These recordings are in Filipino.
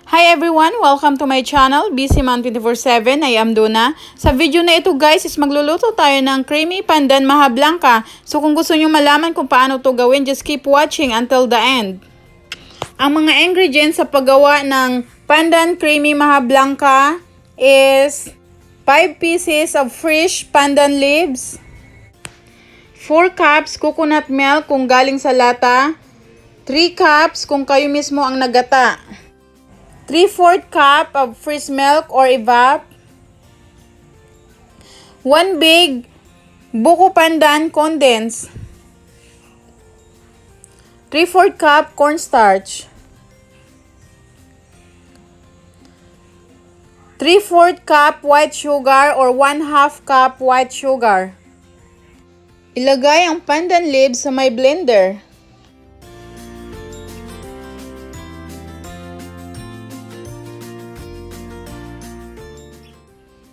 Hi everyone! Welcome to my channel, Busy Man 24/7. I am Duna. Sa video na ito guys is magluluto tayo ng creamy Pandan Maha Blanca. So kung gusto nyo malaman kung paano to gawin, just keep watching until the end. Ang mga ingredients sa paggawa ng Pandan Creamy Maha Blanca is 5 pieces of fresh pandan leaves, 4 cups coconut milk kung galing sa lata, 3 cups kung kayo mismo ang nagata, 3/4 cup of fresh milk or evap, 1 big buko pandan condensed, 3/4 cup cornstarch, 3/4 cup white sugar or 1/2 cup white sugar. Ilagay ang pandan leaves sa may blender.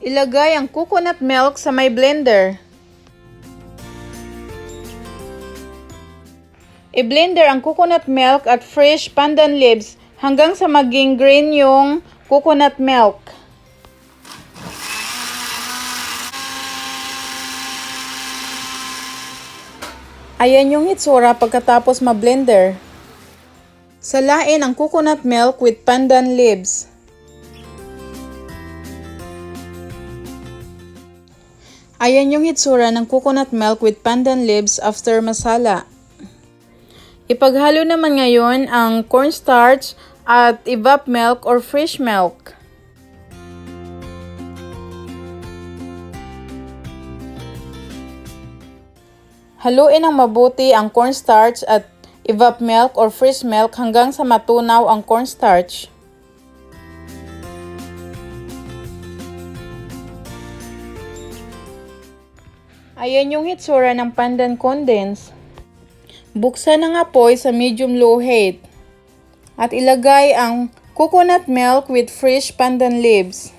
Ilagay ang coconut milk sa may blender. I-blender ang coconut milk at fresh pandan leaves hanggang sa maging green yung coconut milk. Ayan yung hitsura pagkatapos ma-blender. Salain ang coconut milk with pandan leaves. Ayan yung hitsura ng coconut milk with pandan leaves after masala. Ipaghalo naman ngayon ang cornstarch at evap milk or fresh milk. Haluin ng mabuti ang cornstarch at evap milk or fresh milk hanggang sa matunaw ang cornstarch. Ayan yung hitsura ng pandan condensed. Buksan ang apoy sa medium-low heat. At ilagay ang coconut milk with fresh pandan leaves.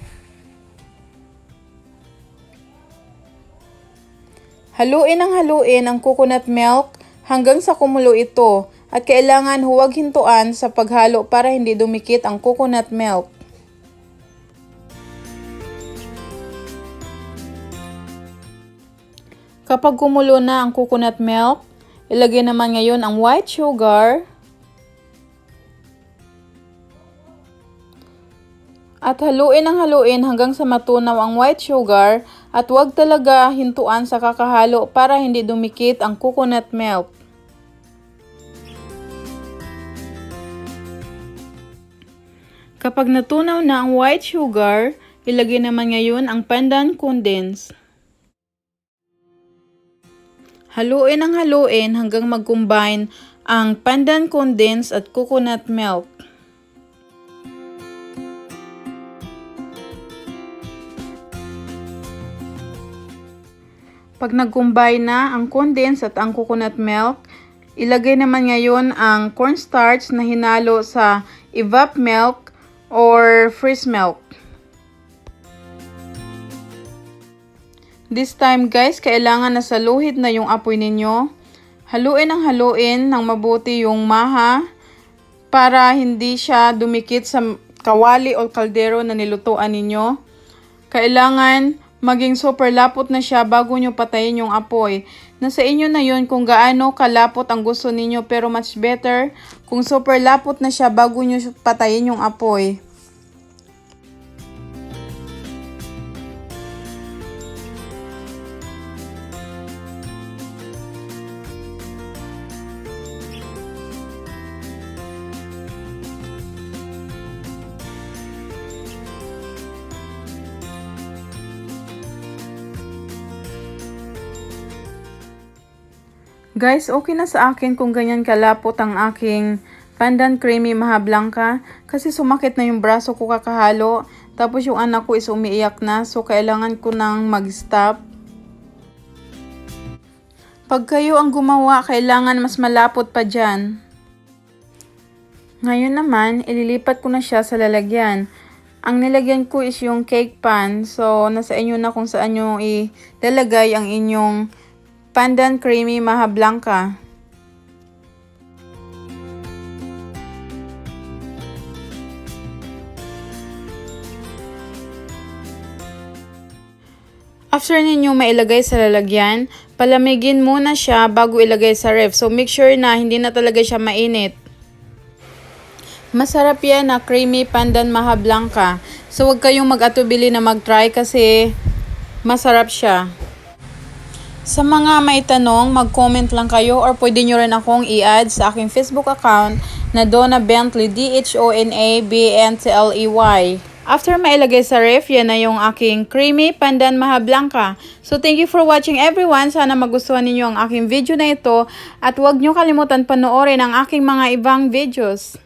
Haluin ang coconut milk hanggang sa kumulo ito. At kailangan huwag hintuan sa paghalo para hindi dumikit ang coconut milk. Kapag kumulo na ang coconut milk, ilagay naman ngayon ang white sugar at haluin hanggang sa matunaw ang white sugar at huwag talaga hintuan sa kakahalo para hindi dumikit ang coconut milk. Kapag natunaw na ang white sugar, ilagay naman ngayon ang pandan condensed. Haluin hanggang mag-combine ang pandan condensed at coconut milk. Pag nag-combine na ang condensed at ang coconut milk, ilagay naman ngayon ang cornstarch na hinalo sa evap milk or fresh milk. This time guys, kailangan nasa luhit na yung apoy ninyo. Haluin ng mabuti yung maha para hindi siya dumikit sa kawali o kaldero na nilutuan ninyo. Kailangan maging super lapot na siya bago nyo patayin yung apoy. Nasa inyo na yun kung gaano kalapot ang gusto ninyo, pero much better kung super lapot na siya bago nyo patayin yung apoy. Guys, okay na sa akin kung ganyan kalapot ang aking Pandan Creamy Maha Blanca kasi sumakit na yung braso ko kakahalo. Tapos yung anak ko is umiiyak na, so kailangan ko nang mag-stop. Pag kayo ang gumawa, kailangan mas malapot pa dyan. Ngayon naman, ililipat ko na siya sa lalagyan. Ang nilagyan ko is yung cake pan, so nasa inyo na kung saan nyo ilalagay ang inyong Pandan Creamy Maha Blanca. After ninyo mailagay sa lalagyan, palamigin muna siya bago ilagay sa ref. So make sure na hindi na talaga siya mainit. Masarap yan na creamy Pandan Maha Blanca. So huwag kayong mag-atubili na mag-try kasi masarap siya. Sa mga may tanong, mag-comment lang kayo or pwede nyo rin akong i-add sa aking Facebook account na Donna Bentley, DHONABNTLEY. After mailagay sa ref, yan na yung aking creamy Pandan Maha Blanca. So thank you for watching everyone. Sana magustuhan ninyo ang aking video na ito at huwag nyo kalimutan panoorin ang aking mga ibang videos.